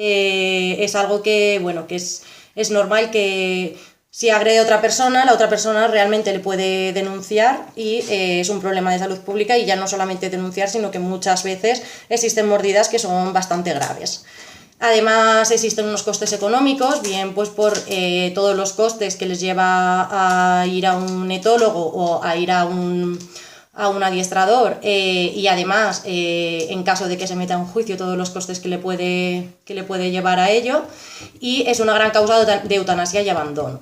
es algo que, bueno, que es normal que si agrede a otra persona, la otra persona realmente le puede denunciar y es un problema de salud pública, y ya no solamente denunciar, sino que muchas veces existen mordidas que son bastante graves. Además existen unos costes económicos, bien pues por todos los costes que les lleva a ir a un etólogo o a ir a un adiestrador, y además en caso de que se meta en juicio todos los costes que le puede llevar a ello, y es una gran causa de eutanasia y abandono.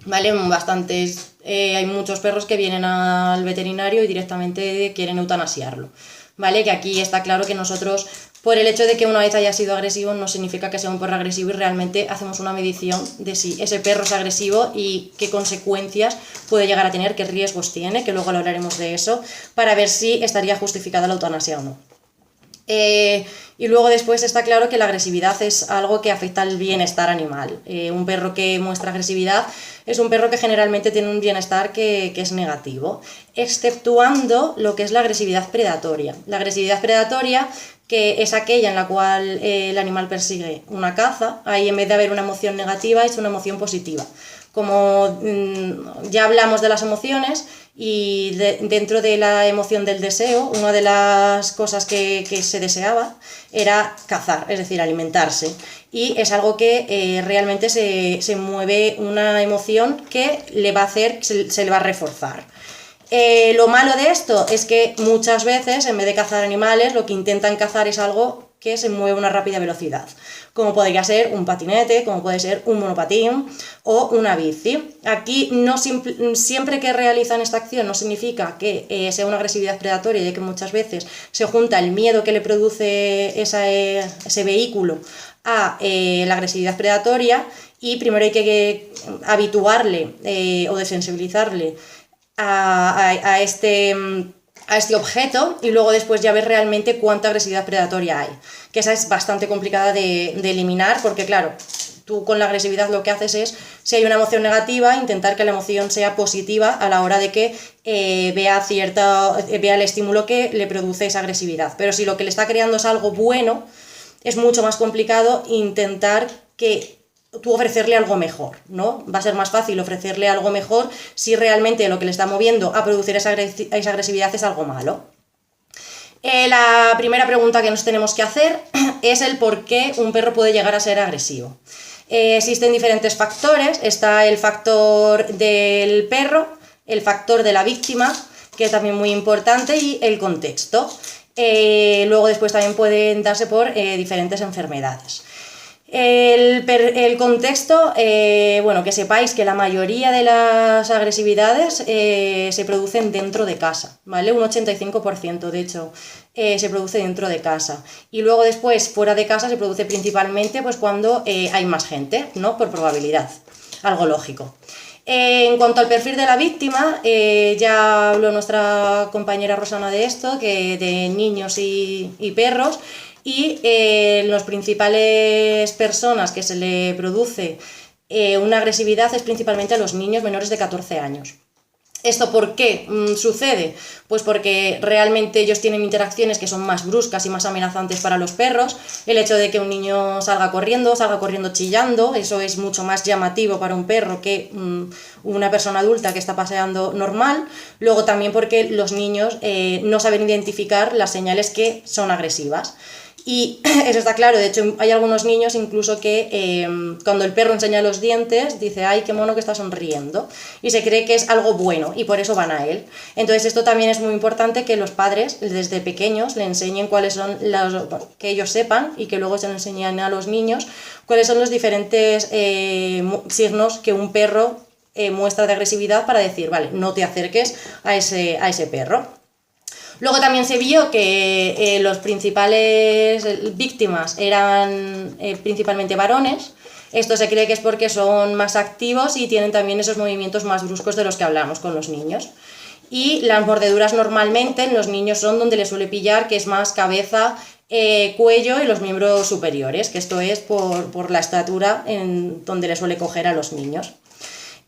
¿Vale? Hay muchos perros que vienen al veterinario y directamente quieren eutanasiarlo, ¿vale? Que aquí está claro que nosotros, por el hecho de que una vez haya sido agresivo, no significa que sea un perro agresivo, y realmente hacemos una medición de si ese perro es agresivo y qué consecuencias puede llegar a tener, qué riesgos tiene, que luego hablaremos de eso, para ver si estaría justificada la eutanasia o no. Y luego después está claro que la agresividad es algo que afecta al bienestar animal. Un perro que muestra agresividad es un perro que generalmente tiene un bienestar que es negativo, exceptuando lo que es la agresividad predatoria. La agresividad predatoria, que es aquella en la cual el animal persigue una caza, ahí en vez de haber una emoción negativa es una emoción positiva. Como ya hablamos de las emociones, y dentro de la emoción del deseo, una de las cosas que se deseaba era cazar, es decir, alimentarse. Y es algo que realmente se mueve una emoción que le va a hacer, se le va a reforzar. Lo malo de esto es que muchas veces, en vez de cazar animales, lo que intentan cazar es algo que se mueve a una rápida velocidad, como podría ser un patinete, como puede ser un monopatín o una bici. Aquí siempre que realizan esta acción no significa que sea una agresividad predatoria, ya que muchas veces se junta el miedo que le produce ese vehículo a la agresividad predatoria, y primero hay que habituarle o desensibilizarle a este objeto, y luego después ya ver realmente cuánta agresividad predatoria hay, que esa es bastante complicada de eliminar, porque claro, tú con la agresividad lo que haces es, si hay una emoción negativa, intentar que la emoción sea positiva a la hora de que vea el estímulo que le produce esa agresividad. Pero si lo que le está creando es algo bueno, es mucho más complicado intentar que tú ofrecerle algo mejor, ¿no? Va a ser más fácil ofrecerle algo mejor si realmente lo que le está moviendo a producir esa agresividad es algo malo. La primera pregunta que nos tenemos que hacer es el por qué un perro puede llegar a ser agresivo. Existen diferentes factores. Está el factor del perro, el factor de la víctima, que es también muy importante, y el contexto. Luego después también pueden darse por diferentes enfermedades. El contexto, bueno, que sepáis que la mayoría de las agresividades se producen dentro de casa, ¿vale? Un 85% de hecho se produce dentro de casa, y luego después fuera de casa se produce principalmente pues cuando hay más gente, ¿no? Por probabilidad, algo lógico. En cuanto al perfil de la víctima, ya habló nuestra compañera Rosana de esto, que de niños y perros, y las principales personas que se le produce una agresividad es principalmente a los niños menores de 14 años. ¿Esto por qué sucede? Pues porque realmente ellos tienen interacciones que son más bruscas y más amenazantes para los perros. El hecho de que un niño salga corriendo chillando, eso es mucho más llamativo para un perro que una persona adulta que está paseando normal. Luego también porque los niños no saben identificar las señales que son agresivas. Y eso está claro, de hecho hay algunos niños incluso que cuando el perro enseña los dientes dice ¡ay, qué mono que está sonriendo! Y se cree que es algo bueno y por eso van a él. Entonces esto también es muy importante, que los padres desde pequeños le enseñen cuáles son que ellos sepan, y que luego se lo enseñen a los niños cuáles son los diferentes signos que un perro muestra de agresividad, para decir, vale, no te acerques a ese perro. Luego también se vio que los principales víctimas eran principalmente varones. Esto se cree que es porque son más activos y tienen también esos movimientos más bruscos de los que hablamos con los niños. Y las mordeduras normalmente en los niños son donde les suele pillar, que es más cabeza, cuello y los miembros superiores, que esto es por la estatura en donde les suele coger a los niños.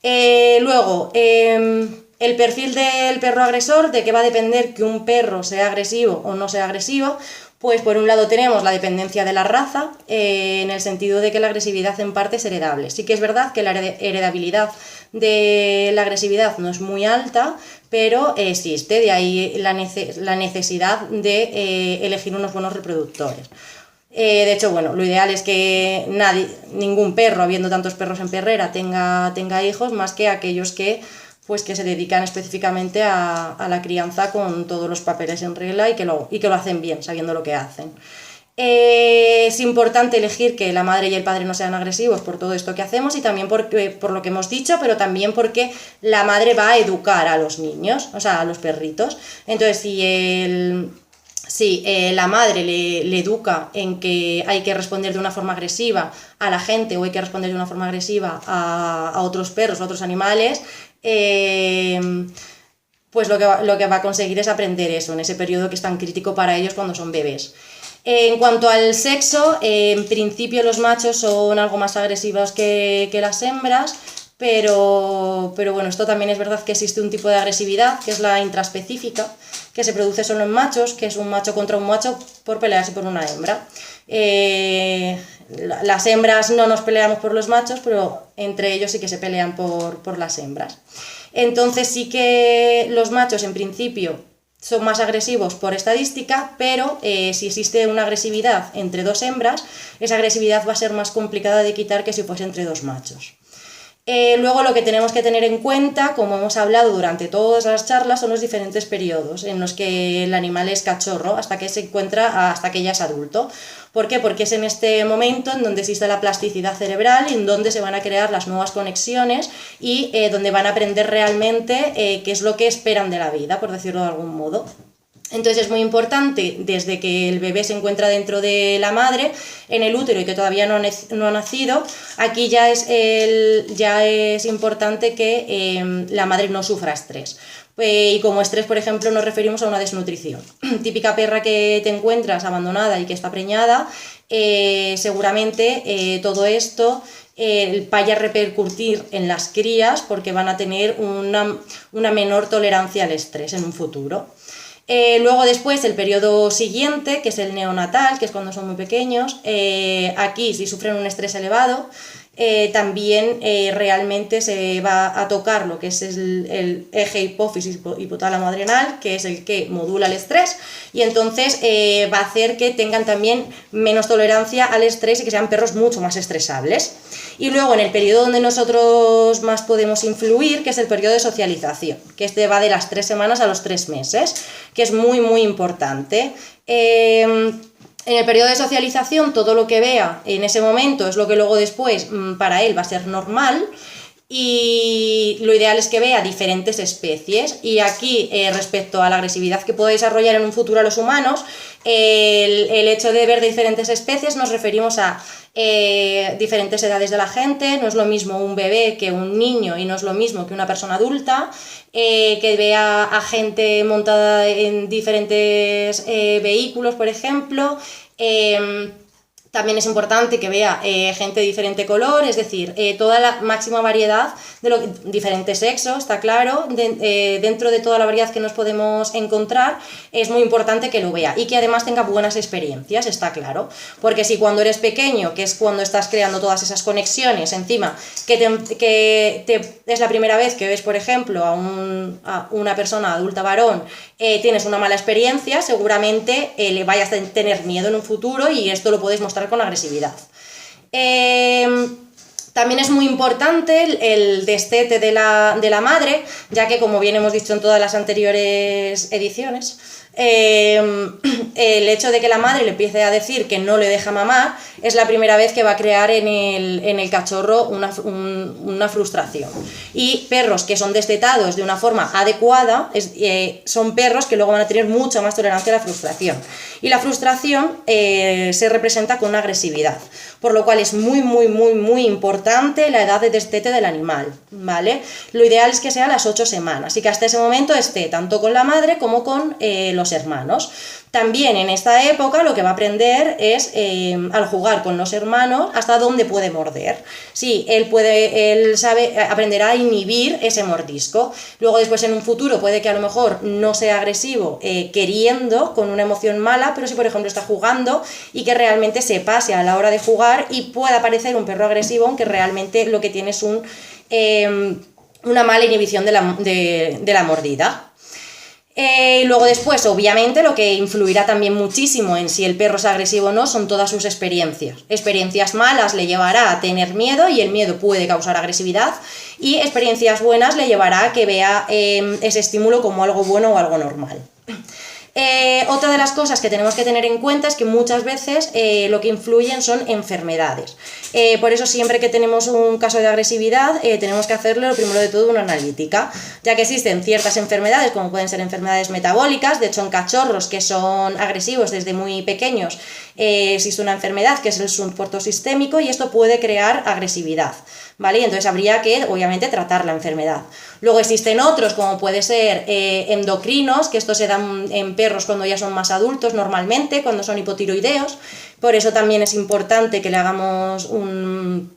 Luego, el perfil del perro agresor, ¿de qué va a depender que un perro sea agresivo o no sea agresivo? Pues por un lado tenemos la dependencia de la raza, en el sentido de que la agresividad en parte es heredable. Sí que es verdad que la heredabilidad de la agresividad no es muy alta, pero existe, de ahí la necesidad de elegir unos buenos reproductores. De hecho, bueno, lo ideal es que ningún perro, habiendo tantos perros en perrera, tenga hijos, más que aquellos que se dedican específicamente a la crianza con todos los papeles en regla y que lo hacen bien, sabiendo lo que hacen. Es importante elegir que la madre y el padre no sean agresivos por todo esto que hacemos y también por lo que hemos dicho, pero también porque la madre va a educar a los niños, o sea, a los perritos. Entonces, si la madre le educa en que hay que responder de una forma agresiva a la gente o hay que responder de una forma agresiva a otros perros, a otros animales, pues lo que va a conseguir es aprender eso en ese periodo que es tan crítico para ellos cuando son bebés. En cuanto al sexo, en principio los machos son algo más agresivos que las hembras, pero bueno, esto también es verdad que existe un tipo de agresividad, que es la intraespecífica, que se produce solo en machos, que es un macho contra un macho por pelearse por una hembra. Las hembras no nos peleamos por los machos, pero entre ellos sí que se pelean por las hembras. Entonces sí que los machos en principio son más agresivos por estadística, pero si existe una agresividad entre dos hembras, esa agresividad va a ser más complicada de quitar que si fuese entre dos machos. Luego lo que tenemos que tener en cuenta, como hemos hablado durante todas las charlas, son los diferentes periodos en los que el animal es cachorro hasta que ya es adulto. ¿Por qué? Porque es en este momento en donde existe la plasticidad cerebral, en donde se van a crear las nuevas conexiones y donde van a aprender realmente qué es lo que esperan de la vida, por decirlo de algún modo. Entonces es muy importante, desde que el bebé se encuentra dentro de la madre, en el útero y que todavía no ha nacido, aquí ya es importante que la madre no sufra estrés. Y como estrés, por ejemplo, nos referimos a una desnutrición. Típica perra que te encuentras abandonada y que está preñada, seguramente todo esto vaya a repercutir en las crías porque van a tener una menor tolerancia al estrés en un futuro. Luego después el periodo siguiente, que es el neonatal, que es cuando son muy pequeños, aquí si sufren un estrés elevado, también realmente se va a tocar lo que es el eje hipófisis hipotálamo adrenal, que es el que modula el estrés, y entonces va a hacer que tengan también menos tolerancia al estrés y que sean perros mucho más estresables. Y luego en el periodo donde nosotros más podemos influir, que es el periodo de socialización, que este va de las 3 semanas a los 3 meses, que es muy muy importante. En el periodo de socialización, todo lo que vea en ese momento es lo que luego después para él va a ser normal, y lo ideal es que vea diferentes especies. Y aquí, respecto a la agresividad que puede desarrollar en un futuro a los humanos, el hecho de ver diferentes especies nos referimos a diferentes edades de la gente. No es lo mismo un bebé que un niño y no es lo mismo que una persona adulta, que vea a gente montada en diferentes vehículos, por ejemplo. También es importante que vea gente de diferente color, es decir, toda la máxima variedad de diferentes sexos, está claro, dentro de toda la variedad que nos podemos encontrar, es muy importante que lo vea y que además tenga buenas experiencias, está claro, porque si cuando eres pequeño, que es cuando estás creando todas esas conexiones, encima, es la primera vez que ves, por ejemplo, a una persona adulta varón, tienes una mala experiencia, seguramente le vayas a tener miedo en un futuro y esto lo puedes mostrar con agresividad. También es muy importante el destete de la madre, ya que, como bien hemos dicho en todas las anteriores ediciones, el hecho de que la madre le empiece a decir que no le deja mamar es la primera vez que va a crear en el cachorro una frustración. Y perros que son destetados de una forma adecuada son perros que luego van a tener mucha más tolerancia a la frustración. Y la frustración se representa con una agresividad, por lo cual es muy, muy, muy, muy importante la edad de destete del animal, ¿vale? Lo ideal es que sea a las 8 semanas y que hasta ese momento esté tanto con la madre como con los los hermanos. También en esta época lo que va a aprender es, al jugar con los hermanos, hasta dónde puede morder. Sí, él aprenderá a inhibir ese mordisco. Luego después en un futuro puede que a lo mejor no sea agresivo queriendo, con una emoción mala, pero si por ejemplo está jugando y que realmente se pase a la hora de jugar y pueda parecer un perro agresivo, aunque realmente lo que tiene es una mala inhibición de la mordida. Luego después, obviamente, lo que influirá también muchísimo en si el perro es agresivo o no son todas sus experiencias. Experiencias malas le llevará a tener miedo y el miedo puede causar agresividad, y experiencias buenas le llevará a que vea ese estímulo como algo bueno o algo normal. Otra de las cosas que tenemos que tener en cuenta es que muchas veces lo que influyen son enfermedades. Por eso siempre que tenemos un caso de agresividad tenemos que hacerle lo primero de todo una analítica, ya que existen ciertas enfermedades como pueden ser enfermedades metabólicas. De hecho, en cachorros que son agresivos desde muy pequeños existe una enfermedad que es el Sund portosistémico, y esto puede crear agresividad, ¿vale? Y entonces habría que, obviamente, tratar la enfermedad. Luego existen otros, como puede ser endocrinos, que estos se dan en perros cuando ya son más adultos, normalmente, cuando son hipotiroideos. Por eso también es importante que le hagamos un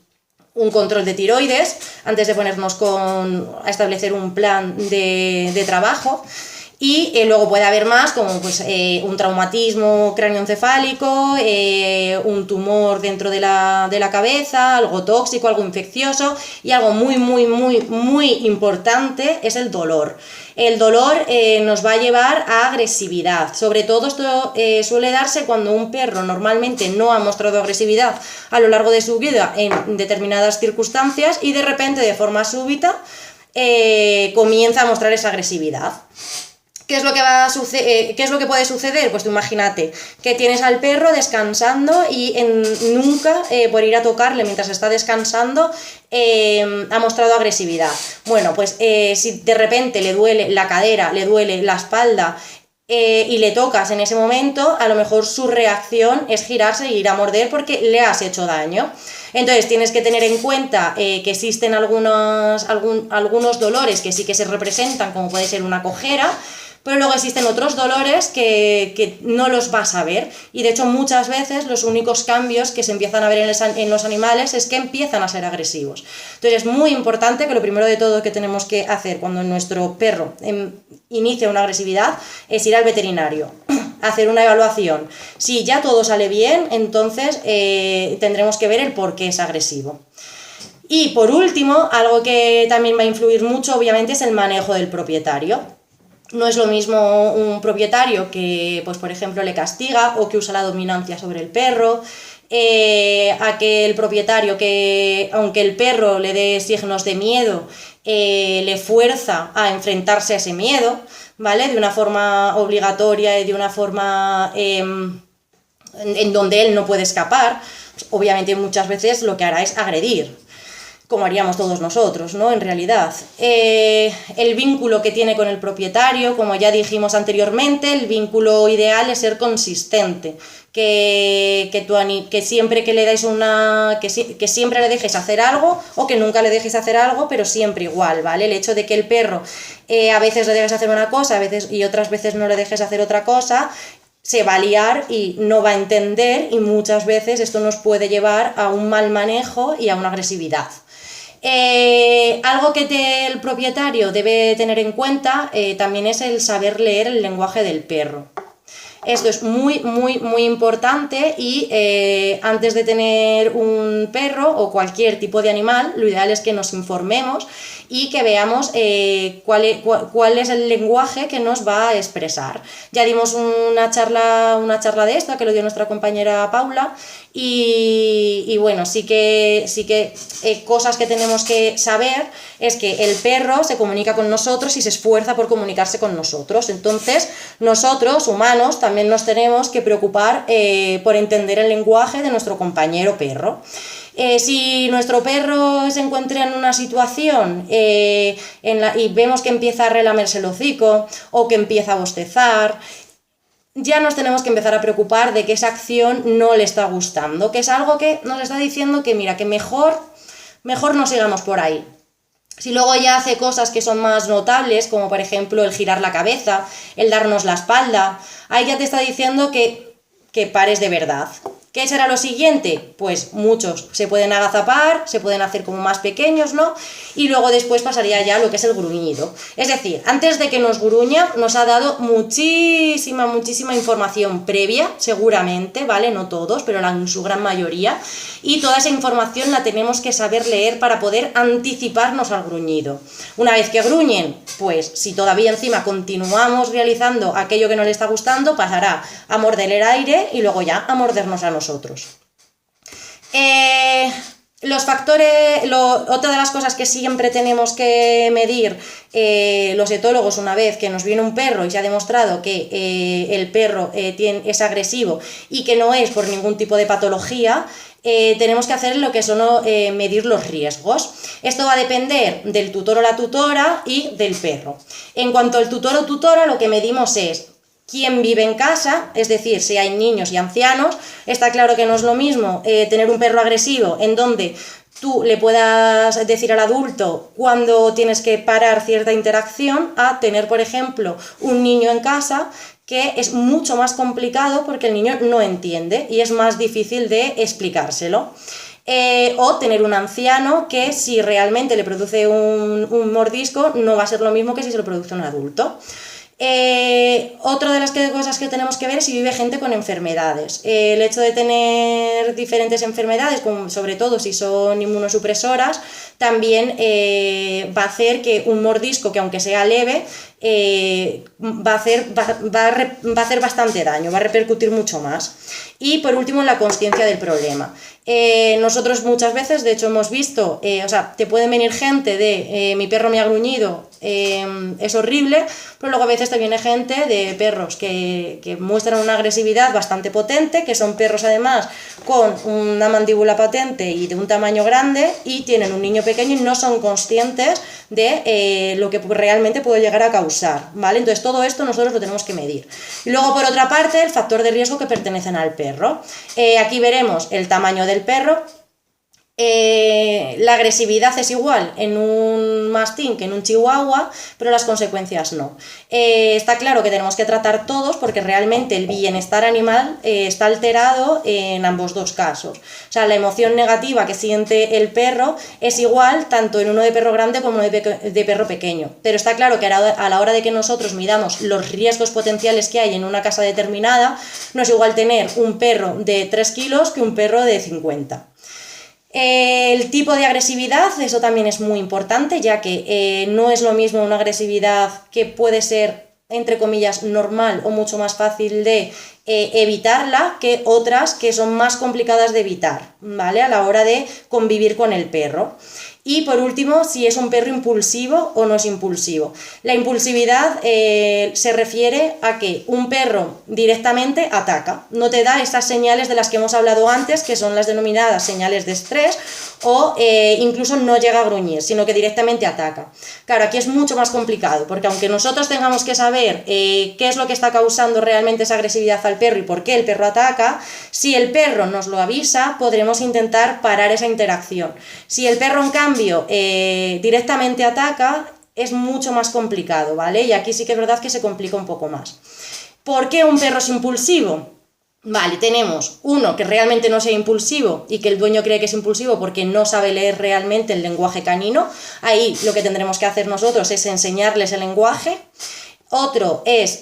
control de tiroides antes de ponernos a establecer un plan de trabajo. Y luego puede haber más, como pues, un traumatismo cráneoencefálico, un tumor dentro de la cabeza, algo tóxico, algo infeccioso, y algo muy, muy, muy, muy importante es el dolor. El dolor nos va a llevar a agresividad. Sobre todo esto suele darse cuando un perro normalmente no ha mostrado agresividad a lo largo de su vida en determinadas circunstancias y de repente, de forma súbita, comienza a mostrar esa agresividad. ¿Qué es lo que puede suceder? Pues tú imagínate que tienes al perro descansando y nunca, por ir a tocarle mientras está descansando, ha mostrado agresividad. Bueno, pues si de repente le duele la cadera, le duele la espalda, y le tocas en ese momento, a lo mejor su reacción es girarse e ir a morder porque le has hecho daño. Entonces tienes que tener en cuenta que existen algunos dolores que sí que se representan, como puede ser una cojera, pero luego existen otros dolores que no los vas a ver, y de hecho muchas veces los únicos cambios que se empiezan a ver en los animales es que empiezan a ser agresivos. Entonces es muy importante que lo primero de todo que tenemos que hacer cuando nuestro perro inicia una agresividad es ir al veterinario, hacer una evaluación. Si ya todo sale bien, entonces tendremos que ver el por qué es agresivo. Y por último, algo que también va a influir mucho, obviamente, es el manejo del propietario. No es lo mismo un propietario que, pues, por ejemplo, le castiga o que usa la dominancia sobre el perro, aquel propietario que, aunque el perro le dé signos de miedo, le fuerza a enfrentarse a ese miedo, ¿vale? De una forma obligatoria y de una forma en donde él no puede escapar. Pues, obviamente muchas veces lo que hará es agredir, como haríamos todos nosotros, ¿no? En realidad. El vínculo que tiene con el propietario, como ya dijimos anteriormente, el vínculo ideal es ser consistente, que siempre que le dais que siempre le dejes hacer algo, o que nunca le dejes hacer algo, pero siempre igual, ¿vale? El hecho de que el perro a veces le dejes hacer una cosa, y otras veces no le dejes hacer otra cosa, se va a liar y no va a entender, y muchas veces esto nos puede llevar a un mal manejo y a una agresividad. Algo que el propietario debe tener en cuenta también es el saber leer el lenguaje del perro. Esto es muy, muy, muy importante, y antes de tener un perro o cualquier tipo de animal, lo ideal es que nos informemos y que veamos cuál es el lenguaje que nos va a expresar. Ya dimos una charla de esto, que lo dio nuestra compañera Paula, y bueno, sí que cosas que tenemos que saber es que el perro se comunica con nosotros y se esfuerza por comunicarse con nosotros. Entonces nosotros, humanos, también nos tenemos que preocupar por entender el lenguaje de nuestro compañero perro. Si nuestro perro se encuentra en una situación y vemos que empieza a relamerse el hocico o que empieza a bostezar, ya nos tenemos que empezar a preocupar de que esa acción no le está gustando, que es algo que nos está diciendo que mira, que mejor no sigamos por ahí. Si luego ya hace cosas que son más notables, como por ejemplo el girar la cabeza, el darnos la espalda, ahí ya te está diciendo que pares de verdad. ¿Qué será lo siguiente? Pues muchos se pueden agazapar, se pueden hacer como más pequeños, ¿no? Y luego después pasaría ya lo que es el gruñido. Es decir, antes de que nos gruña, nos ha dado muchísima información previa, seguramente, ¿vale? No todos, pero en su gran mayoría. Y toda esa información la tenemos que saber leer para poder anticiparnos al gruñido. Una vez que gruñen, pues si todavía encima continuamos realizando aquello que no le está gustando, pasará a morder el aire y luego ya a mordernos a nosotros. Los factores, otra de las cosas que siempre tenemos que medir los etólogos, una vez que nos viene un perro y se ha demostrado que el perro es agresivo y que no es por ningún tipo de patología, tenemos que hacer lo que son medir los riesgos. Esto va a depender del tutor o la tutora y del perro. En cuanto al tutor o tutora, lo que medimos es quién vive en casa, es decir, si hay niños y ancianos. Está claro que no es lo mismo tener un perro agresivo en donde tú le puedas decir al adulto cuando tienes que parar cierta interacción, a tener, por ejemplo, un niño en casa, que es mucho más complicado porque el niño no entiende y es más difícil de explicárselo. O tener un anciano que si realmente le produce un mordisco no va a ser lo mismo que si se lo produce un adulto. Otra de las cosas que tenemos que ver es si vive gente con enfermedades. El hecho de tener diferentes enfermedades, como sobre todo si son inmunosupresoras, también va a hacer que un mordisco, que aunque sea leve, va a hacer bastante daño, va a repercutir mucho más. Y por último, la consciencia del problema. Nosotros muchas veces, de hecho, hemos visto, te pueden venir gente de mi perro me ha gruñido, es horrible, pero luego a veces te viene gente de perros que muestran una agresividad bastante potente, que son perros además con una mandíbula potente y de un tamaño grande, y tienen un niño pequeño y no son conscientes de lo que realmente puede llegar a causar, ¿vale? Entonces todo esto nosotros lo tenemos que medir. Y luego, por otra parte, el factor de riesgo que pertenecen al perro. Aquí veremos el tamaño del perro. La agresividad es igual en un mastín que en un chihuahua, pero las consecuencias no. Está claro que tenemos que tratar todos porque realmente el bienestar animal está alterado en ambos dos casos. O sea, la emoción negativa que siente el perro es igual tanto en uno de perro grande como en uno de perro pequeño. Pero está claro que a la hora de que nosotros midamos los riesgos potenciales que hay en una casa determinada, no es igual tener un perro de 3 kilos que un perro de 50. El tipo de agresividad, eso también es muy importante, ya que no es lo mismo una agresividad que puede ser, entre comillas, normal o mucho más fácil de evitarla, que otras que son más complicadas de evitar, ¿vale? A la hora de convivir con el perro. Y por último, si es un perro impulsivo o no es impulsivo. La impulsividad se refiere a que un perro directamente ataca, no te da estas señales de las que hemos hablado antes, que son las denominadas señales de estrés, o incluso no llega a gruñir, sino que directamente ataca. Claro, aquí es mucho más complicado, porque aunque nosotros tengamos que saber qué es lo que está causando realmente esa agresividad al perro y por qué el perro ataca, si el perro nos lo avisa, podremos intentar parar esa interacción. Si el perro, en cambio, directamente ataca, es mucho más complicado, ¿vale? Y aquí sí que es verdad que se complica un poco más. ¿Por qué un perro es impulsivo? Vale, tenemos uno que realmente no sea impulsivo y que el dueño cree que es impulsivo porque no sabe leer realmente el lenguaje canino. Ahí lo que tendremos que hacer nosotros es enseñarles el lenguaje. Otro es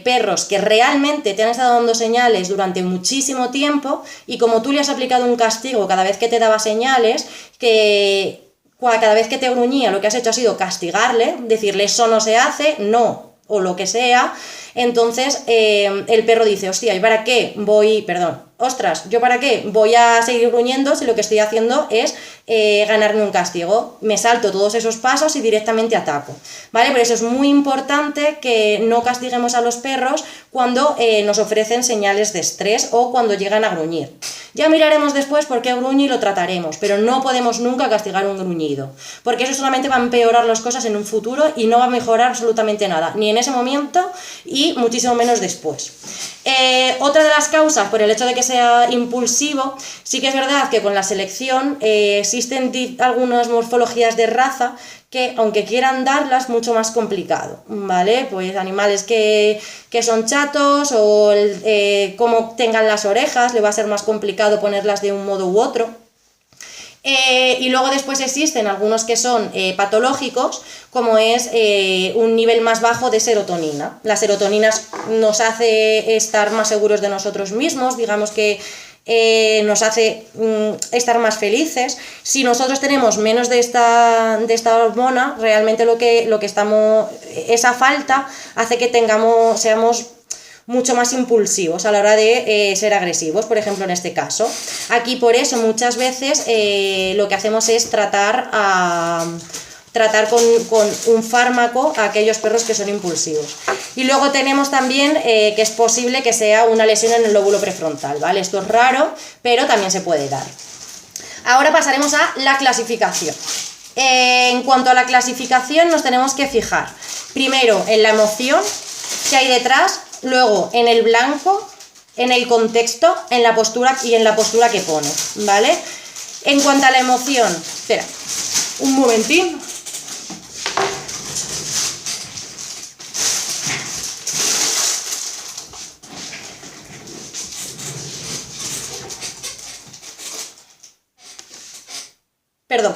perros que realmente te han estado dando señales durante muchísimo tiempo y como tú le has aplicado un castigo cada vez que te daba señales, que cada vez que te gruñía lo que has hecho ha sido castigarle, decirle eso no se hace, no, o lo que sea. Entonces el perro dice, hostia, ¿y para qué voy, ¿yo para qué voy a seguir gruñendo si lo que estoy haciendo es ganarme un castigo? Me salto todos esos pasos y directamente ataco, ¿vale? Por eso es muy importante que no castiguemos a los perros cuando nos ofrecen señales de estrés o cuando llegan a gruñir. Ya miraremos después por qué gruñe y lo trataremos, pero no podemos nunca castigar un gruñido, porque eso solamente va a empeorar las cosas en un futuro y no va a mejorar absolutamente nada, ni en ese momento y y muchísimo menos después. Otra de las causas, por el hecho de que sea impulsivo, sí que es verdad que con la selección existen algunas morfologías de raza que, aunque quieran darlas, mucho más complicado, ¿vale? Pues animales que son chatos o cómo tengan las orejas, le va a ser más complicado ponerlas de un modo u otro. Y luego después existen algunos que son patológicos, como es un nivel más bajo de serotonina. La serotonina nos hace estar más seguros de nosotros mismos, digamos que nos hace estar más felices. Si nosotros tenemos menos de esta hormona, realmente lo que estamos, esa falta hace que seamos mucho más impulsivos a la hora de ser agresivos, por ejemplo en este caso. Aquí por eso muchas veces lo que hacemos es tratar con un fármaco a aquellos perros que son impulsivos. Y luego tenemos también que es posible que sea una lesión en el lóbulo prefrontal, ¿vale? Esto es raro, pero también se puede dar. Ahora pasaremos a la clasificación. En cuanto a la clasificación nos tenemos que fijar primero en la emoción que hay detrás, luego en el blanco, en el contexto, en la postura y en la postura que pone, ¿vale? En cuanto a la emoción, espera, un momentín. Perdón.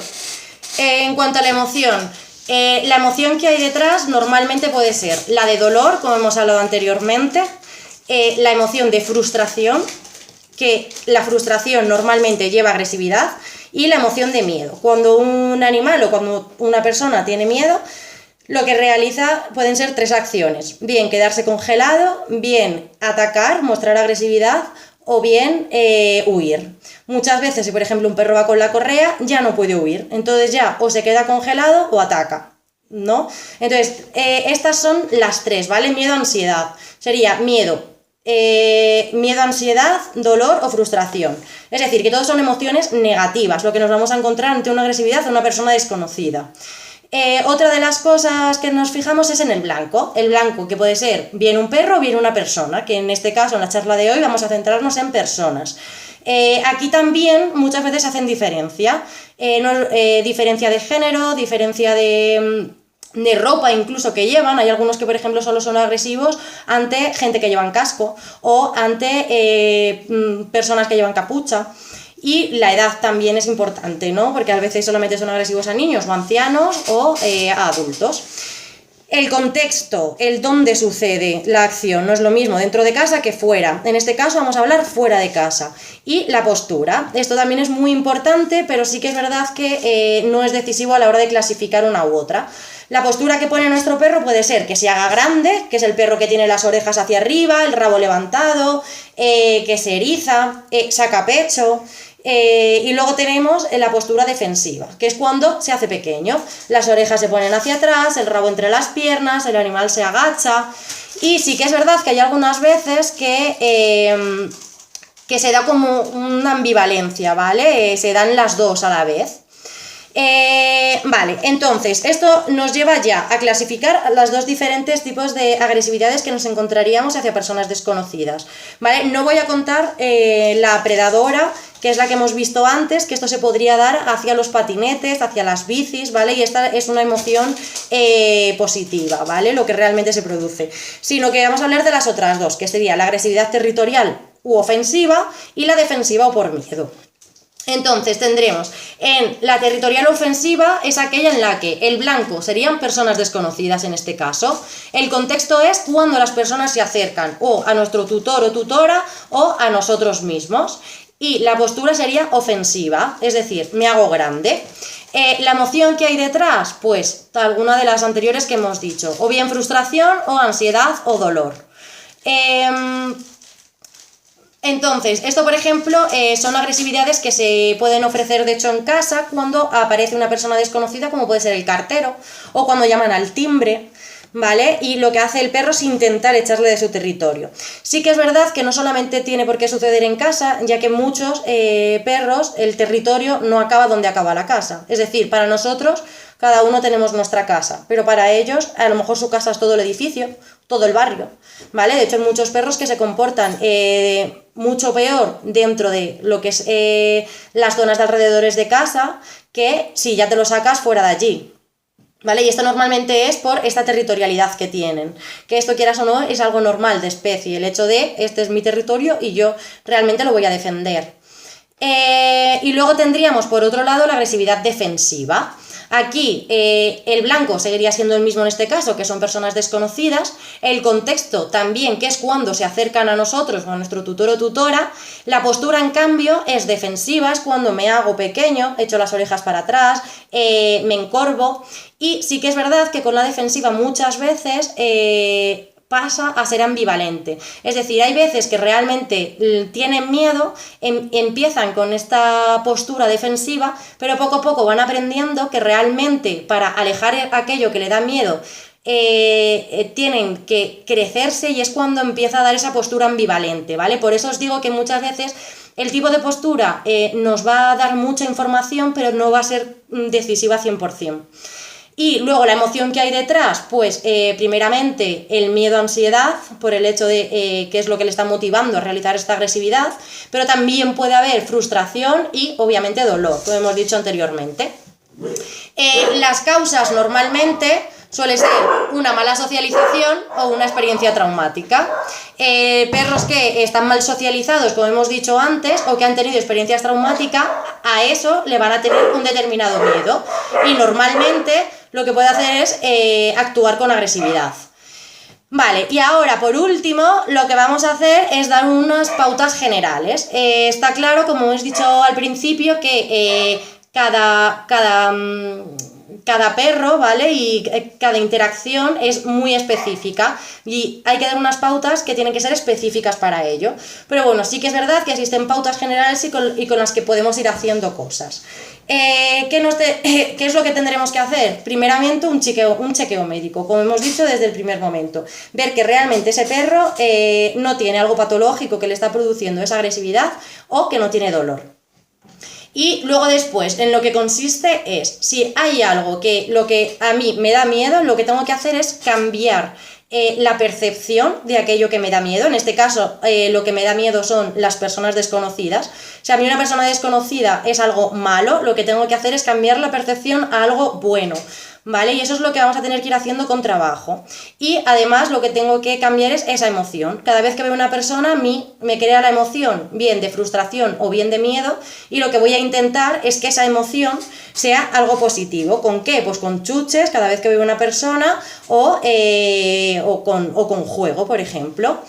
En cuanto a la emoción que hay detrás normalmente puede ser la de dolor, como hemos hablado anteriormente, la emoción de frustración, que la frustración normalmente lleva agresividad, y la emoción de miedo. Cuando un animal o cuando una persona tiene miedo, lo que realiza pueden ser tres acciones: bien quedarse congelado, bien atacar, mostrar agresividad, o bien huir. Muchas veces, si por ejemplo un perro va con la correa, ya no puede huir, entonces ya o se queda congelado o ataca, ¿no? Entonces, estas son las tres, ¿vale? Miedo, ansiedad. Sería miedo, ansiedad, dolor o frustración. Es decir, que todos son emociones negativas, lo que nos vamos a encontrar ante una agresividad de una persona desconocida. Otra de las cosas que nos fijamos es en el blanco que puede ser bien un perro o bien una persona, que en este caso, en la charla de hoy, vamos a centrarnos en personas. Aquí también muchas veces hacen diferencia, diferencia de género, diferencia de ropa incluso que llevan. Hay algunos que por ejemplo solo son agresivos ante gente que llevan casco o ante personas que llevan capucha. Y la edad también es importante, ¿no? Porque a veces solamente son agresivos a niños o ancianos o a adultos. El contexto, el dónde sucede la acción, no es lo mismo dentro de casa que fuera. En este caso vamos a hablar fuera de casa. Y la postura. Esto también es muy importante, pero sí que es verdad que no es decisivo a la hora de clasificar una u otra. La postura que pone nuestro perro puede ser que se haga grande, que es el perro que tiene las orejas hacia arriba, el rabo levantado, que se eriza, saca pecho. Y luego tenemos la postura defensiva, que es cuando se hace pequeño. Las orejas se ponen hacia atrás, el rabo entre las piernas, el animal se agacha. Y sí que es verdad que hay algunas veces que se da como una ambivalencia, ¿vale? Se dan las dos a la vez. Vale, entonces esto nos lleva ya a clasificar los dos diferentes tipos de agresividades que nos encontraríamos hacia personas desconocidas, ¿vale? No voy a contar la predadora, que es la que hemos visto antes, que esto se podría dar hacia los patinetes, hacia las bicis, ¿vale? Y esta es una emoción positiva, ¿vale? Lo que realmente se produce. Sino que vamos a hablar de las otras dos, que sería la agresividad territorial u ofensiva y la defensiva o por miedo. Entonces tendremos en la territorial ofensiva, es aquella en la que el blanco serían personas desconocidas en este caso. El contexto es cuando las personas se acercan o a nuestro tutor o tutora o a nosotros mismos. Y la postura sería ofensiva, es decir, me hago grande. La emoción que hay detrás, pues alguna de las anteriores que hemos dicho, o bien frustración o ansiedad o dolor. Entonces, esto por ejemplo son agresividades que se pueden ofrecer de hecho en casa cuando aparece una persona desconocida, como puede ser el cartero, o cuando llaman al timbre, ¿vale? Y lo que hace el perro es intentar echarle de su territorio. Sí que es verdad que no solamente tiene por qué suceder en casa, ya que muchos perros el territorio no acaba donde acaba la casa. Es decir, para nosotros cada uno tenemos nuestra casa, pero para ellos a lo mejor su casa es todo el edificio, todo el barrio, ¿vale? De hecho, hay muchos perros que se comportan mucho peor dentro de lo que es las zonas de alrededores de casa que si ya te lo sacas fuera de allí, ¿vale? Y esto normalmente es por esta territorialidad que tienen, que esto, quieras o no, es algo normal de especie, el hecho de este es mi territorio y yo realmente lo voy a defender. Y luego tendríamos por otro lado la agresividad defensiva. Aquí el blanco seguiría siendo el mismo en este caso, que son personas desconocidas. El contexto también, que es cuando se acercan a nosotros o a nuestro tutor o tutora. La postura, en cambio, es defensiva, es cuando me hago pequeño, echo las orejas para atrás, me encorvo. Y sí que es verdad que con la defensiva muchas veces pasa a ser ambivalente. Es decir, hay veces que realmente tienen miedo, empiezan con esta postura defensiva, pero poco a poco van aprendiendo que realmente para alejar aquello que le da miedo tienen que crecerse, y es cuando empieza a dar esa postura ambivalente, ¿vale? Por eso os digo que muchas veces el tipo de postura nos va a dar mucha información, pero no va a ser decisiva 100%. Y luego la emoción que hay detrás, pues primeramente el miedo-ansiedad, por el hecho de que es lo que le está motivando a realizar esta agresividad, pero también puede haber frustración y obviamente dolor, como hemos dicho anteriormente. Las causas normalmente suele ser una mala socialización o una experiencia traumática. Perros que están mal socializados, como hemos dicho antes, o que han tenido experiencias traumáticas, a eso le van a tener un determinado miedo, y normalmente lo que puede hacer es actuar con agresividad. Vale, y ahora por último lo que vamos a hacer es dar unas pautas generales. Está claro, como hemos dicho al principio, que cada perro, ¿vale? Y cada interacción es muy específica y hay que dar unas pautas que tienen que ser específicas para ello. Pero bueno, sí que es verdad que existen pautas generales y con las que podemos ir haciendo cosas. ¿Qué es lo que tendremos que hacer? Primeramente un chequeo médico, como hemos dicho desde el primer momento. Ver que realmente ese perro no tiene algo patológico que le está produciendo esa agresividad o que no tiene dolor. Y luego después, en lo que consiste es, si hay algo que lo que a mí me da miedo, lo que tengo que hacer es cambiar la percepción de aquello que me da miedo. En este caso, lo que me da miedo son las personas desconocidas. Si a mí una persona desconocida es algo malo, lo que tengo que hacer es cambiar la percepción a algo bueno, ¿vale? Y eso es lo que vamos a tener que ir haciendo con trabajo. Y además lo que tengo que cambiar es esa emoción. Cada vez que veo una persona, a mí me crea la emoción bien de frustración o bien de miedo, y lo que voy a intentar es que esa emoción sea algo positivo. ¿Con qué? Pues con chuches cada vez que veo una persona o con juego, por ejemplo.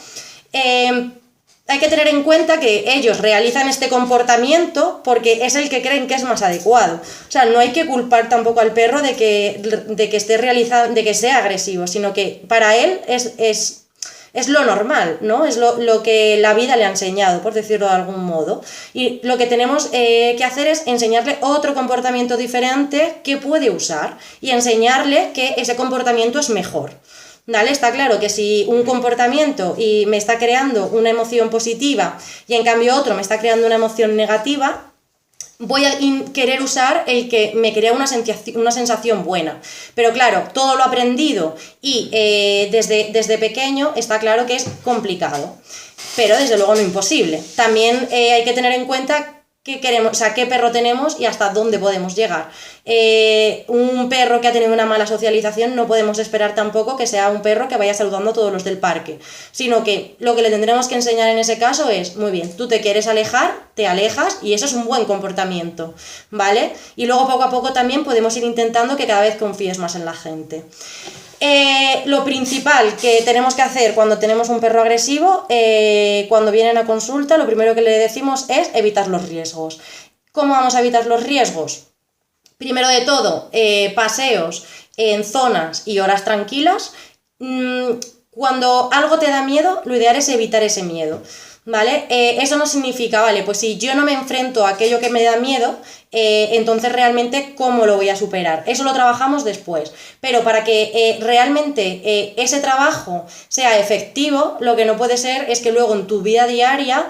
Hay que tener en cuenta que ellos realizan este comportamiento porque es el que creen que es más adecuado. O sea, no hay que culpar tampoco al perro de que esté realizando, de que sea agresivo, sino que para él es lo normal, ¿no? Es lo que la vida le ha enseñado, por decirlo de algún modo. Y lo que tenemos que hacer es enseñarle otro comportamiento diferente que puede usar y enseñarle que ese comportamiento es mejor. ¿Vale? Está claro que si un comportamiento y me está creando una emoción positiva y en cambio otro me está creando una emoción negativa, voy a querer usar el que me crea una sensación buena. Pero claro, todo lo aprendido y desde pequeño está claro que es complicado, pero desde luego no imposible. También hay que tener en cuenta qué queremos, o sea, qué perro tenemos y hasta dónde podemos llegar. Un perro que ha tenido una mala socialización no podemos esperar tampoco que sea un perro que vaya saludando a todos los del parque, sino que lo que le tendremos que enseñar en ese caso es, muy bien, tú te quieres alejar, te alejas, y eso es un buen comportamiento, ¿vale? Y luego poco a poco también podemos ir intentando que cada vez confíes más en la gente. Lo principal que tenemos que hacer cuando tenemos un perro agresivo, cuando vienen a consulta, lo primero que le decimos es evitar los riesgos. ¿Cómo vamos a evitar los riesgos? Primero de todo, paseos en zonas y horas tranquilas. Cuando algo te da miedo, lo ideal es evitar ese miedo, ¿vale? Eso no significa, vale, pues si yo no me enfrento a aquello que me da miedo, entonces realmente ¿cómo lo voy a superar? Eso lo trabajamos después, pero para que realmente ese trabajo sea efectivo, lo que no puede ser es que luego en tu vida diaria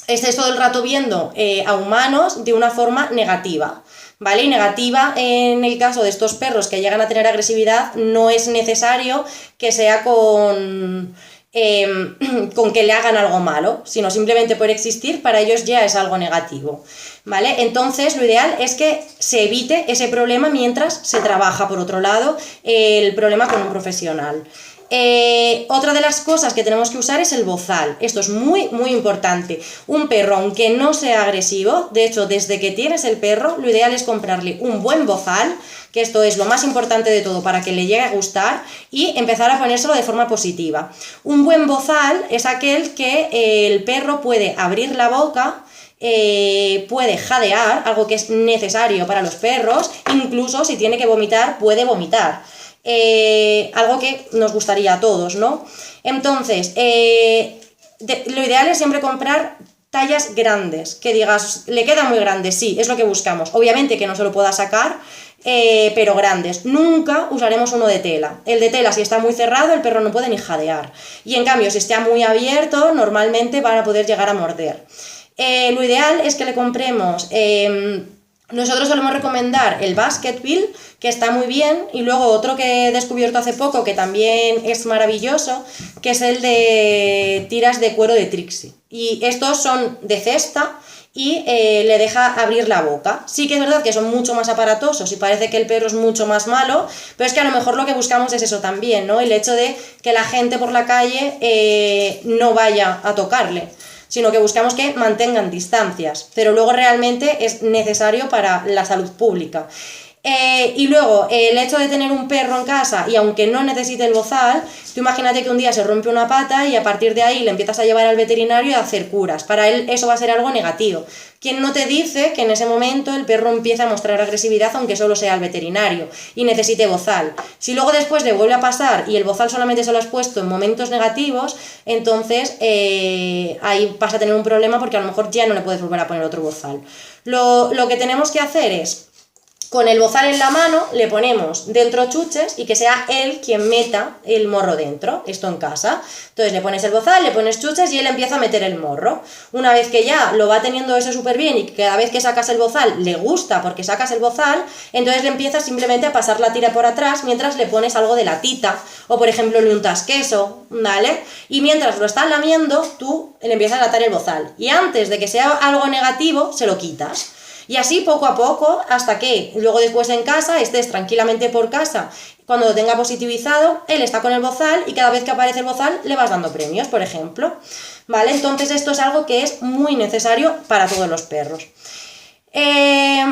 estés todo el rato viendo a humanos de una forma negativa, ¿vale? Y negativa en el caso de estos perros que llegan a tener agresividad no es necesario que sea con que le hagan algo malo, sino simplemente por existir para ellos ya es algo negativo, ¿vale? Entonces lo ideal es que se evite ese problema mientras se trabaja, por otro lado, el problema con un profesional. Otra de las cosas que tenemos que usar es el bozal. Esto es muy muy importante. Un perro, aunque no sea agresivo, de hecho desde que tienes el perro, lo ideal es comprarle un buen bozal, que esto es lo más importante de todo para que le llegue a gustar, y empezar a ponérselo de forma positiva. Un buen bozal es aquel que el perro puede abrir la boca, puede jadear, algo que es necesario para los perros, incluso si tiene que vomitar, puede vomitar. Algo que nos gustaría a todos, ¿no? Entonces, lo ideal es siempre comprar tallas grandes, que digas, le queda muy grande, sí, es lo que buscamos. Obviamente que no se lo pueda sacar, pero grandes. Nunca usaremos uno de tela. El de tela, si está muy cerrado, el perro no puede ni jadear. Y en cambio, si está muy abierto, normalmente van a poder llegar a morder. Lo ideal es que le compremos... nosotros solemos recomendar el Baskerville, que está muy bien, y luego otro que he descubierto hace poco, que también es maravilloso, que es el de tiras de cuero de Trixie. Y estos son de cesta y le deja abrir la boca. Sí que es verdad que son mucho más aparatosos y parece que el perro es mucho más malo, pero es que a lo mejor lo que buscamos es eso también, ¿no? El hecho de que la gente por la calle no vaya a tocarle, sino que buscamos que mantengan distancias, pero luego realmente es necesario para la salud pública. Y luego, el hecho de tener un perro en casa y aunque no necesite el bozal, tú imagínate que un día se rompe una pata y a partir de ahí le empiezas a llevar al veterinario y a hacer curas. Para él eso va a ser algo negativo. ¿Quién no te dice que en ese momento el perro empieza a mostrar agresividad aunque solo sea el veterinario y necesite bozal? Si luego después le vuelve a pasar y el bozal solamente se lo has puesto en momentos negativos, entonces ahí vas a tener un problema porque a lo mejor ya no le puedes volver a poner otro bozal. Lo que tenemos que hacer es, con el bozal en la mano, le ponemos dentro chuches y que sea él quien meta el morro dentro, esto en casa. Entonces le pones el bozal, le pones chuches y él empieza a meter el morro. Una vez que ya lo va teniendo eso súper bien y cada vez que sacas el bozal le gusta porque sacas el bozal, entonces le empiezas simplemente a pasar la tira por atrás mientras le pones algo de latita o por ejemplo le untas queso, ¿vale? Y mientras lo estás lamiendo, tú le empiezas a atar el bozal y antes de que sea algo negativo, se lo quitas. Y así poco a poco, hasta que luego después en casa, estés tranquilamente por casa, cuando lo tenga positivizado, él está con el bozal y cada vez que aparece el bozal le vas dando premios, por ejemplo. ¿Vale? Entonces esto es algo que es muy necesario para todos los perros.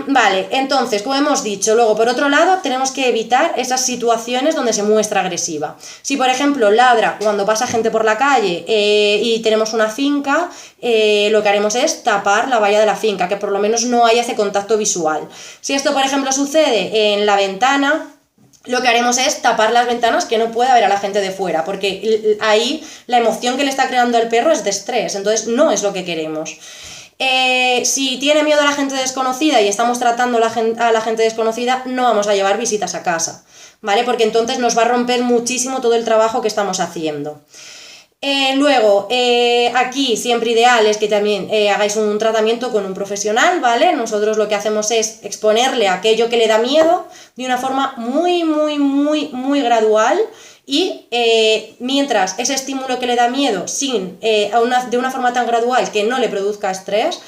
Vale, entonces, como hemos dicho, luego por otro lado tenemos que evitar esas situaciones donde se muestra agresiva. Si por ejemplo ladra cuando pasa gente por la calle y tenemos una finca, lo que haremos es tapar la valla de la finca, que por lo menos no haya ese contacto visual. Si esto por ejemplo sucede en la ventana, lo que haremos es tapar las ventanas que no pueda ver a la gente de fuera, porque ahí la emoción que le está creando al perro es de estrés, entonces no es lo que queremos. Si tiene miedo a la gente desconocida y estamos tratando a la gente desconocida, no vamos a llevar visitas a casa, ¿vale? Porque entonces nos va a romper muchísimo todo el trabajo que estamos haciendo. Luego, aquí siempre ideal es que también hagáis un tratamiento con un profesional, ¿vale? Nosotros lo que hacemos es exponerle a aquello que le da miedo de una forma muy gradual. Y mientras ese estímulo que le da miedo de una forma tan gradual que no le produzca estrés,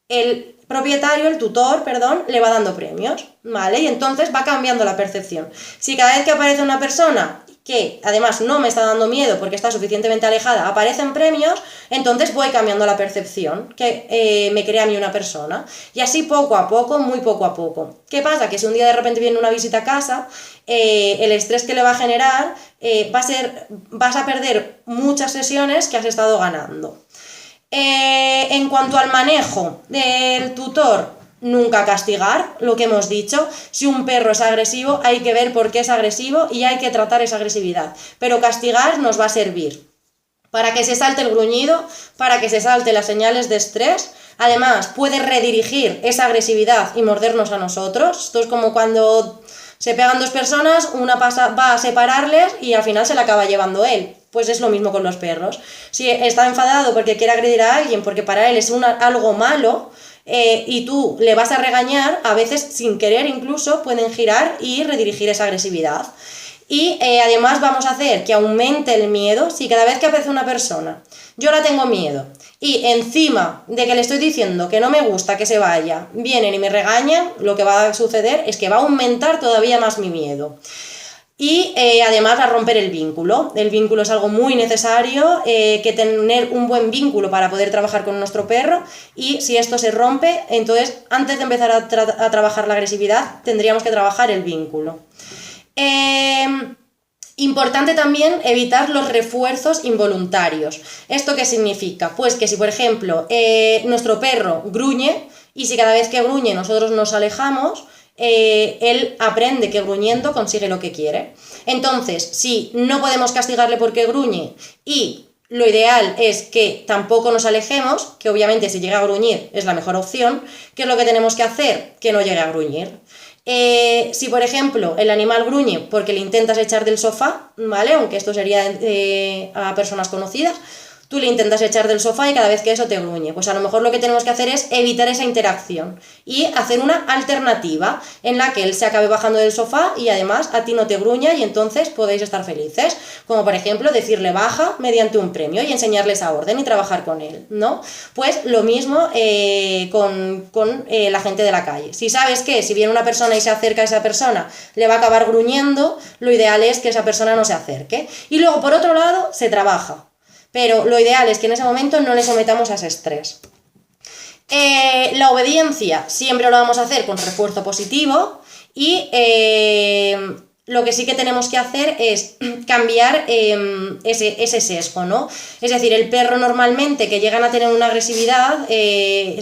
el propietario, el tutor, perdón, le va dando premios, ¿vale? Y entonces va cambiando la percepción. Si cada vez que aparece una persona que además no me está dando miedo porque está suficientemente alejada, aparecen premios, entonces voy cambiando la percepción que me crea a mí una persona. Y así poco a poco, muy poco a poco. ¿Qué pasa? Que si un día de repente viene una visita a casa, el estrés que le va a generar vas a perder muchas sesiones que has estado ganando. En cuanto al manejo del tutor, nunca castigar, lo que hemos dicho. Si un perro es agresivo, hay que ver por qué es agresivo y hay que tratar esa agresividad. Pero castigar nos va a servir para que se salte el gruñido, para que se salte las señales de estrés. Además, puede redirigir esa agresividad y mordernos a nosotros. Esto es como cuando se pegan dos personas, una va a separarles y al final se la acaba llevando él. Pues es lo mismo con los perros. Si está enfadado porque quiere agredir a alguien, porque para él es algo malo, y tú le vas a regañar, a veces sin querer incluso pueden girar y redirigir esa agresividad. Y además vamos a hacer que aumente el miedo. Si cada vez que aparece una persona yo la tengo miedo y encima de que le estoy diciendo que no me gusta que se vaya, vienen y me regañan, lo que va a suceder es que va a aumentar todavía más mi miedo. Y además a romper el vínculo. El vínculo es algo muy necesario, que tener un buen vínculo para poder trabajar con nuestro perro, y si esto se rompe, entonces antes de empezar a trabajar la agresividad tendríamos que trabajar el vínculo. Importante también evitar los refuerzos involuntarios. ¿Esto qué significa? Pues que si por ejemplo nuestro perro gruñe, y si cada vez que gruñe nosotros nos alejamos, él aprende que gruñendo consigue lo que quiere. Entonces, si no podemos castigarle porque gruñe, y lo ideal es que tampoco nos alejemos, que obviamente si llega a gruñir es la mejor opción, ¿qué es lo que tenemos que hacer? Que no llegue a gruñir. Si por ejemplo el animal gruñe porque le intentas echar del sofá, ¿vale? Aunque esto sería a personas conocidas, tú le intentas echar del sofá y cada vez que eso te gruñe, pues a lo mejor lo que tenemos que hacer es evitar esa interacción y hacer una alternativa en la que él se acabe bajando del sofá y además a ti no te gruña, y entonces podéis estar felices, como por ejemplo decirle baja mediante un premio y enseñarle esa orden y trabajar con él, ¿no? Pues lo mismo con la gente de la calle. Si sabes que si viene una persona y se acerca a esa persona le va a acabar gruñendo, lo ideal es que esa persona no se acerque. Y luego por otro lado se trabaja, pero lo ideal es que en ese momento no le sometamos a ese estrés. La obediencia siempre lo vamos a hacer con refuerzo positivo, y lo que sí que tenemos que hacer es cambiar ese sesgo, ¿no? Es decir, el perro normalmente que llegan a tener una agresividad,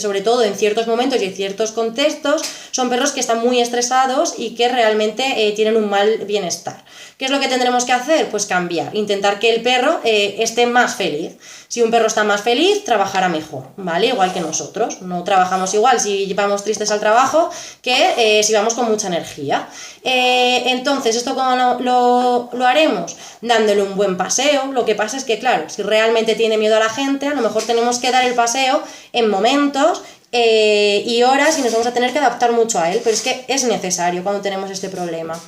sobre todo en ciertos momentos y en ciertos contextos, son perros que están muy estresados y que realmente tienen un mal bienestar. ¿Qué es lo que tendremos que hacer? Pues cambiar, intentar que el perro esté más feliz. Si un perro está más feliz, trabajará mejor, ¿vale? Igual que nosotros, no trabajamos igual si vamos tristes al trabajo que si vamos con mucha energía. Entonces, ¿esto cómo lo haremos? Dándole un buen paseo. Lo que pasa es que, claro, si realmente tiene miedo a la gente, a lo mejor tenemos que dar el paseo en momentos y horas, y nos vamos a tener que adaptar mucho a él, pero es que es necesario cuando tenemos este problema.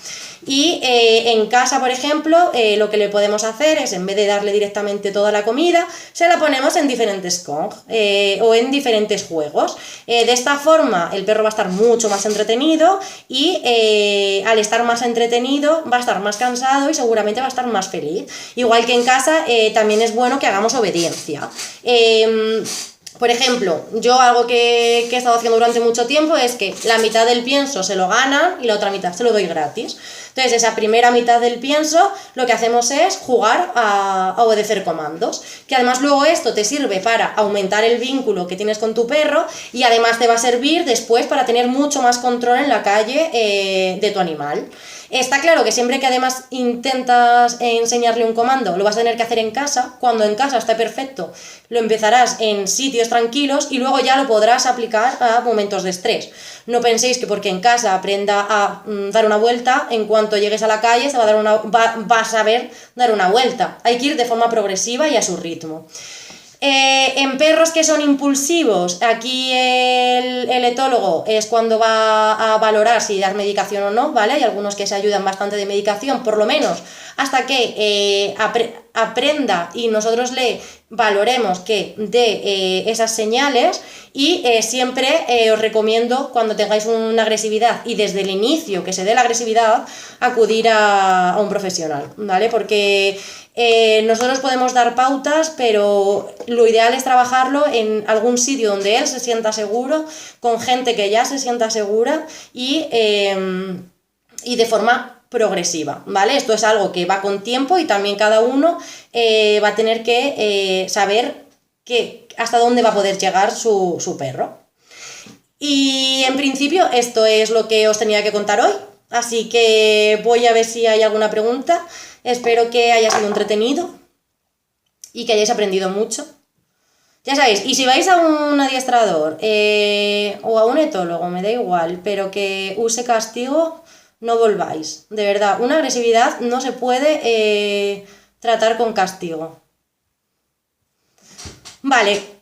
Y en casa, por ejemplo, lo que le podemos hacer es, en vez de darle directamente toda la comida, se la ponemos en diferentes Kong o en diferentes juegos. De esta forma el perro va a estar mucho más entretenido, y al estar más entretenido va a estar más cansado y seguramente va a estar más feliz. Igual que en casa también es bueno que hagamos obediencia. Por ejemplo, yo algo que he estado haciendo durante mucho tiempo es que la mitad del pienso se lo ganan y la otra mitad se lo doy gratis. Entonces, esa primera mitad del pienso lo que hacemos es jugar a obedecer comandos, que además luego esto te sirve para aumentar el vínculo que tienes con tu perro, y además te va a servir después para tener mucho más control en la calle de tu animal. Está claro que siempre que además intentas enseñarle un comando, lo vas a tener que hacer en casa. Cuando en casa está perfecto, lo empezarás en sitios tranquilos y luego ya lo podrás aplicar a momentos de estrés. No penséis que porque en casa aprenda a dar una vuelta, en cuanto llegues a la calle va a saber dar una vuelta. Hay que ir de forma progresiva y a su ritmo. En perros que son impulsivos, aquí el etólogo es cuando va a valorar si dar medicación o no, ¿vale? Hay algunos que se ayudan bastante de medicación, por lo menos hasta que aprenda y nosotros le valoremos que dé esas señales. Y siempre os recomiendo, cuando tengáis una agresividad y desde el inicio que se dé la agresividad, acudir a un profesional, ¿vale? Porque nosotros podemos dar pautas, pero lo ideal es trabajarlo en algún sitio donde él se sienta seguro, con gente que ya se sienta segura, y de forma progresiva, ¿vale? Esto es algo que va con tiempo, y también cada uno va a tener que saber hasta dónde va a poder llegar su perro. Y en principio esto es lo que os tenía que contar hoy, así que voy a ver si hay alguna pregunta. Espero que haya sido entretenido y que hayáis aprendido mucho. Ya sabéis, y si vais a un adiestrador o a un etólogo, me da igual, pero que use castigo, no volváis. De verdad, una agresividad no se puede tratar con castigo. Vale,